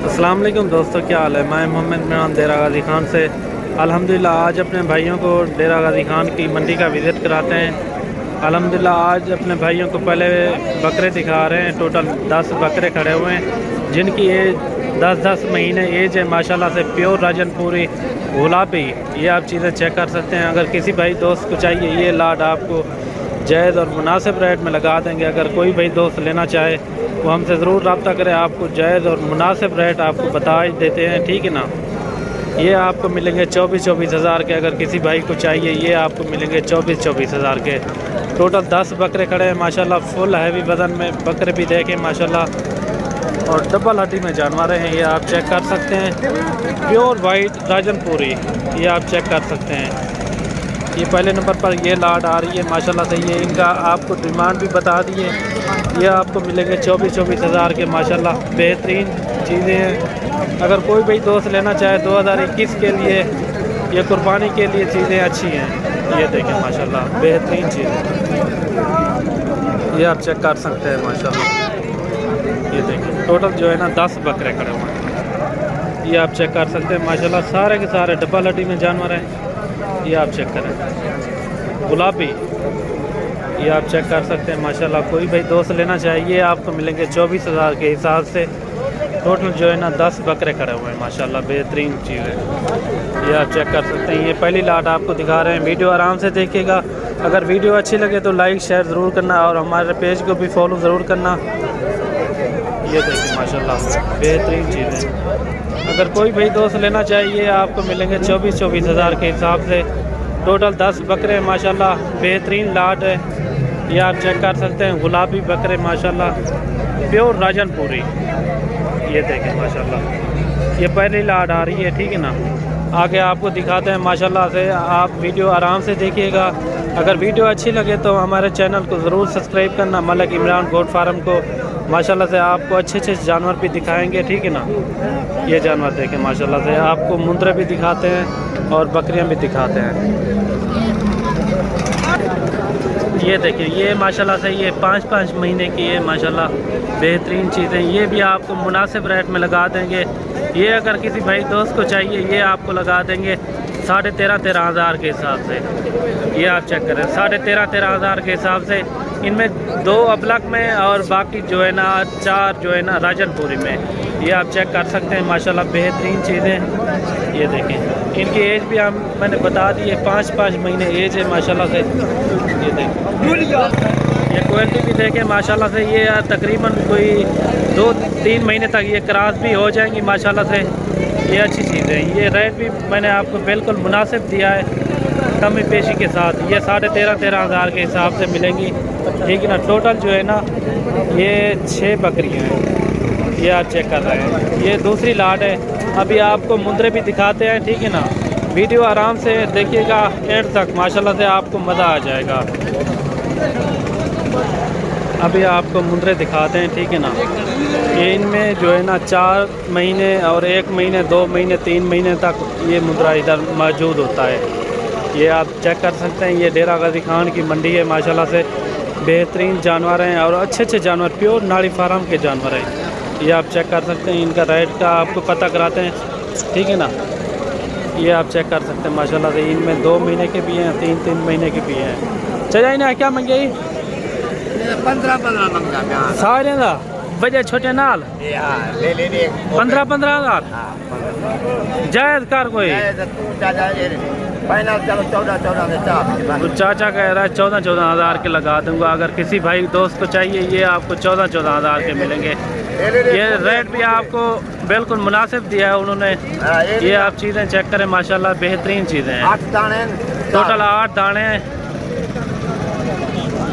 अस्सलाम वालेकुम दोस्तों, क्या हाल है। मैं मोहम्मद इमरान डेरा गाजी खान से अल्हम्दुलिल्लाह आज अपने भाइयों को डेरा गाजी खान की मंडी का विज़िट कराते हैं। अल्हम्दुलिल्लाह आज अपने भाइयों को पहले बकरे दिखा रहे हैं। टोटल 10 बकरे खड़े हुए हैं जिनकी एज 10-10 महीने एज है। माशाल्लाह से प्योर राजनपुरी गुलाबी, ये आप चीज़ें चेक कर सकते हैं। अगर किसी भाई दोस्त को चाहिए ये लाट आपको जायज़ और मुनासिब रेट में लगा देंगे। अगर कोई भाई दोस्त लेना चाहे वो हमसे ज़रूर रब्ता करें, आपको जायज़ और मुनासिब रेट आपको बता देते हैं, ठीक है ना। ये आपको मिलेंगे 24-24 हज़ार के। अगर किसी भाई को चाहिए ये आपको मिलेंगे 24-24 हज़ार के। टोटल 10 बकरे खड़े हैं माशाल्लाह, फुल हैवी वज़न में बकरे भी देखें माशाल्लाह, और डबल हड्डी में जानवर हैं। ये आप चेक कर सकते हैं, प्योर वाइट राजनपुरी, ये आप चेक कर सकते हैं। ये पहले नंबर पर ये लाट आ रही है माशाल्लाह से। ये इनका आपको डिमांड भी बता दिए, ये आपको मिलेंगे 24-24 हज़ार के माशाल्लाह। बेहतरीन चीज़ें हैं। अगर कोई भी दोस्त लेना चाहे 2021 के लिए, ये कुर्बानी के लिए चीज़ें अच्छी हैं। ये देखें माशाल्लाह, बेहतरीन चीज़ें, ये आप चेक कर सकते हैं माशाल्लाह। ये देखें टोटल जो है ना 10 बकरे खड़े हुए हैं, ये आप चेक कर सकते हैं माशाल्लाह। सारे के सारे डबल हड्डी में जानवर हैं, ये आप चेक करें। गुलाबी, ये आप चेक कर सकते हैं माशाल्लाह। कोई भाई दोस्त लेना चाहिए आपको मिलेंगे 24 हज़ार के हिसाब से। टोटल जो है ना 10 बकरे खड़े हुए हैं माशाल्लाह, बेहतरीन चीज़ है। ये आप चेक कर सकते हैं। ये पहली लाट आपको दिखा रहे हैं, वीडियो आराम से देखिएगा। अगर वीडियो अच्छी लगे तो लाइक शेयर ज़रूर करना और हमारे पेज को भी फॉलो ज़रूर करना। ये देखिए माशाल्लाह, बेहतरीन चीज़ है। अगर कोई भाई दोस्त लेना चाहिए आपको मिलेंगे 24-24 हज़ार के हिसाब से। टोटल 10 बकरे माशाल्लाह, बेहतरीन लाट है। ये आप चेक कर सकते हैं, गुलाबी बकरे माशाल्लाह, प्योर राजनपुरी। ये देखें माशाल्लाह, ये पहली लाट आ रही है, ठीक है ना। आगे आपको दिखाते हैं माशाल्लाह से। आप वीडियो आराम से देखिएगा। अगर वीडियो अच्छी लगे तो हमारे चैनल को ज़रूर सब्सक्राइब करना, मलिक इमरान गोट फार्म को। माशाल्लाह से आपको अच्छे जानवर भी दिखाएंगे, ठीक है ना। ये जानवर देखें माशाल्लाह से, आपको मुंदरे भी दिखाते हैं और बकरियां भी दिखाते हैं। ये देखिए ये माशाल्लाह से ये 5-5 महीने की है माशाल्लाह, बेहतरीन चीज़ें। ये भी आपको मुनासिब रेट में लगा देंगे। ये अगर किसी भाई दोस्त को चाहिए ये आपको लगा देंगे 13,500 हज़ार के हिसाब से। ये आप चेक करें, 13,500 हज़ार के हिसाब से। इनमें 2 अबलक में और बाकी जो है ना 4 जो है ना राजनपुरी में। ये आप चेक कर सकते हैं माशाल्लाह, बेहतरीन चीज़ें। ये देखें इनकी एज भी मैंने बता दी है, 5-5 महीने एज है माशाल्लाह से। ये देखें, ये क्वालिटी भी देखें माशाल्लाह से। ये तकरीबन कोई 2-3 महीने तक ये क्रॉस भी हो जाएंगी माशाल्लाह से। ये अच्छी चीज़ है। ये रेट भी मैंने आपको बिल्कुल मुनासिब दिया है, कमी पेशी के साथ। ये 13,500 हज़ार के हिसाब से मिलेंगी, ठीक है ना। टोटल जो है ना ये 6 बकरियाँ हैं, ये आप चेक कर रहे हैं। ये दूसरी लाट है। अभी आपको मुंदरे भी दिखाते हैं, ठीक है ना। वीडियो आराम से देखिएगा एंड तक, माशाल्लाह से आपको मज़ा आ जाएगा। अभी आपको मुंदरे दिखाते हैं, ठीक है ना। ये इनमें जो है ना 4 महीने और 1 महीने 2 महीने 3 महीने तक ये मुंदरा इधर मौजूद होता है। ये आप चेक कर सकते हैं। ये डेरा गाजी खान की मंडी है माशाल्लाह से, बेहतरीन जानवर हैं और अच्छे जानवर, प्योर नाड़ी फार्म के जानवर हैं। ये आप चेक कर सकते हैं। इनका रेट का आपको पता कराते हैं, ठीक है ना। ये आप चेक कर सकते हैं माशाल्लाह से। इनमें 2 महीने के भी हैं, 3-3 महीने के भी हैं। चलिए ना क्या मंगे 15 मंगा सारे ना वजह छोटे नाल 15-15 हज़ार जायज़ कर कोई। फाइनल चलो 14 से 4। चाचा कह रहा है 14 हज़ार के लगा दूंगा। अगर किसी भाई दोस्त को चाहिए ये आपको 14 हज़ार के मिलेंगे। ये रेट भी आपको बिल्कुल मुनासिब दिया है उन्होंने। ये आप चीज़ें चेक करें माशाल्लाह, बेहतरीन चीज़ें हैं। 8 दाने, टोटल 8 दाने हैं।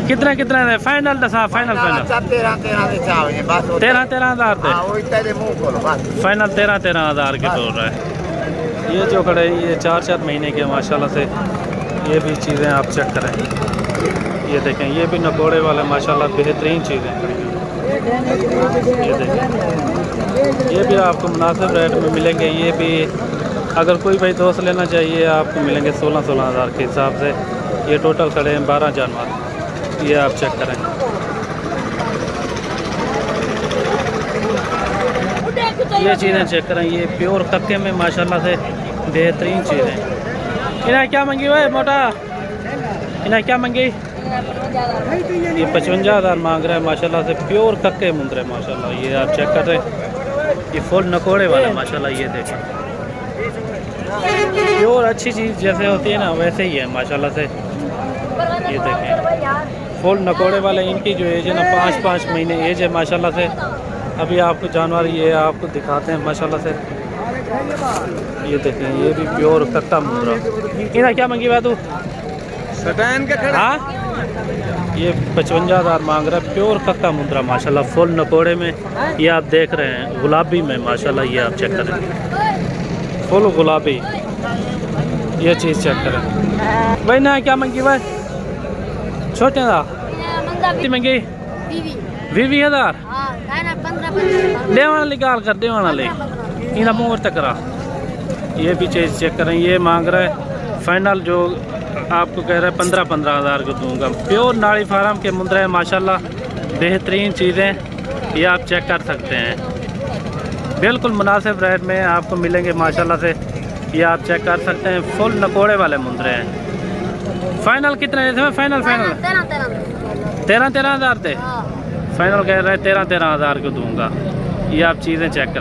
कितने है फाइनल दसा? फाइनल 13 हज़ार फाइनल 13 हज़ार के तोड़ रहा है। ये जो खड़े ये 4 महीने के माशाल्लाह से। ये भी चीज़ें आप चेक करें। ये देखें ये भी नकोड़े वाले माशाल्लाह, बेहतरीन चीज़ें। ये देखें ये भी आपको मुनासिब रेट में मिलेंगे। ये भी अगर कोई भाई दोस्त लेना चाहिए आपको मिलेंगे 16 हज़ार के हिसाब से। ये टोटल खड़े हैं 12 जानवर, ये आप चेक करें। ये चीज़ें चेक करें, ये प्योर कक्के में माशाल्लाह से बेहतरीन चीज़ें। इन्हें क्या मंगी हुआ है मोटा, इन्हें क्या मंगी? ये 55,000 मांग रहा है माशाल्लाह से, प्योर कक्के मुंदरे माशाल्लाह। ये आप चेक कर रहे हैं, ये फुल नकोड़े वाला माशाल्लाह। ये देखें, प्योर अच्छी चीज़ जैसे होती है ना वैसे ही है माशाल्लाह से। ये देखें फुल नकोड़े वाले, इनकी जो एज है ना 5-5 महीने एज है माशाल्लाह से। अभी आपको जानवर ये आपको दिखाते हैं माशाल्लाह से। ये देखें, ये भी प्योर कक्का मुंदरा। इन्हें क्या मंगी बात? हाँ, ये 55,000 मांग रहा है, प्योर कक्का मुंदरा माशाल्लाह, फुल नकोड़े में। ये आप देख रहे हैं गुलाबी में माशाल्लाह। ये आप चेक करें, फुल गुलाबी। ये चीज़ चेक करें भाई। ना क्या मंगी भाई? छोटे दा मंगी 20,000 देवाना निकाल कर, देवाना ले इना मोर तक करा। ये भी चीज़ चेक करें, ये मांग रहा है फाइनल जो आपको कह रहा है 15,000 को दूंगा। प्योर नाड़ी फार्म के मुंदरे हैं माशाल्लाह, बेहतरीन चीज़ें। ये आप चेक कर सकते हैं, बिल्कुल मुनासिब रेट में आपको मिलेंगे माशाल्लाह से। ये आप चेक कर सकते हैं, फुल नकोड़े वाले मुंदरे हैं। फाइनल कितने थे? फाइनल 13,000 थे। फाइनल कह रहे हैं 13,000 को दूंगा। ये आप चीज़ें चेक कर